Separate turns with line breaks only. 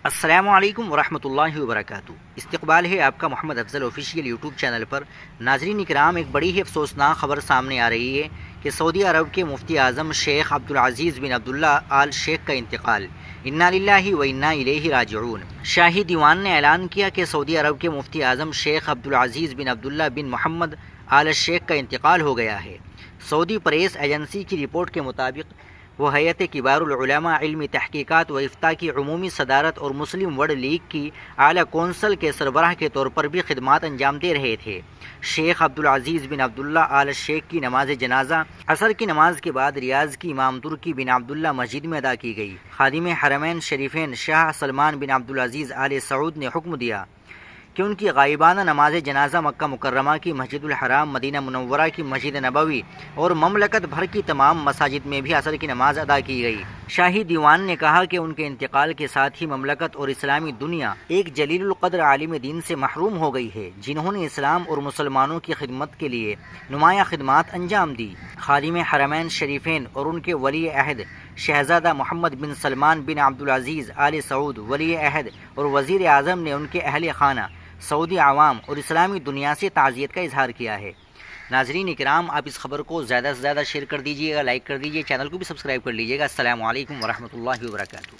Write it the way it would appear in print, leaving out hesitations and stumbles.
السلام علیکم ورحمۃ اللہ وبرکاتہ۔ استقبال ہے آپ کا محمد افضل آفیشیل یوٹیوب چینل پر۔ ناظرین اکرام، ایک بڑی ہی افسوسناک خبر سامنے آ رہی ہے کہ سعودی عرب کے مفتی اعظم شیخ عبدالعزیز بن عبداللہ آل شیخ کا انتقال۔ انا للہ و انا الیہ راجعون۔ شاہی دیوان نے اعلان کیا کہ سعودی عرب کے مفتی اعظم شیخ عبدالعزیز بن عبداللہ بن محمد آل شیخ کا انتقال ہو گیا ہے۔ سعودی پریس ایجنسی کی رپورٹ کے مطابق وہ ہیئت کبار العلماء علمی تحقیقات و افتاء کی عمومی صدارت اور مسلم ورلڈ لیگ کی اعلیٰ کونسل کے سربراہ کے طور پر بھی خدمات انجام دے رہے تھے۔ شیخ عبدالعزیز بن عبداللہ آل شیخ کی نماز جنازہ عصر کی نماز کے بعد ریاض کی امام ترکی بن عبداللہ مسجد میں ادا کی گئی۔ خادم حرمین شریفین شاہ سلمان بن عبدالعزیز آل سعود نے حکم دیا کہ ان کی غائبانہ نماز جنازہ مکہ مکرمہ کی مسجد الحرام، مدینہ منورہ کی مسجد نبوی اور مملکت بھر کی تمام مساجد میں بھی عصر کی نماز ادا کی گئی۔ شاہی دیوان نے کہا کہ ان کے انتقال کے ساتھ ہی مملکت اور اسلامی دنیا ایک جلیل القدر عالم دین سے محروم ہو گئی ہے، جنہوں نے اسلام اور مسلمانوں کی خدمت کے لیے نمایاں خدمات انجام دی۔ خادم حرمین شریفین اور ان کے ولی عہد شہزادہ محمد بن سلمان بن عبدالعزیز آل سعود، ولی عہد اور وزیر اعظم نے ان کے اہل خانہ، سعودی عوام اور اسلامی دنیا سے تعزیت کا اظہار کیا ہے۔ ناظرین اکرام، آپ اس خبر کو زیادہ سے زیادہ شیئر کر دیجیے گا، لائک کر دیجیے، چینل کو بھی سبسکرائب کر لیجیے گا۔ السلام علیکم ورحمۃ اللہ وبرکاتہ۔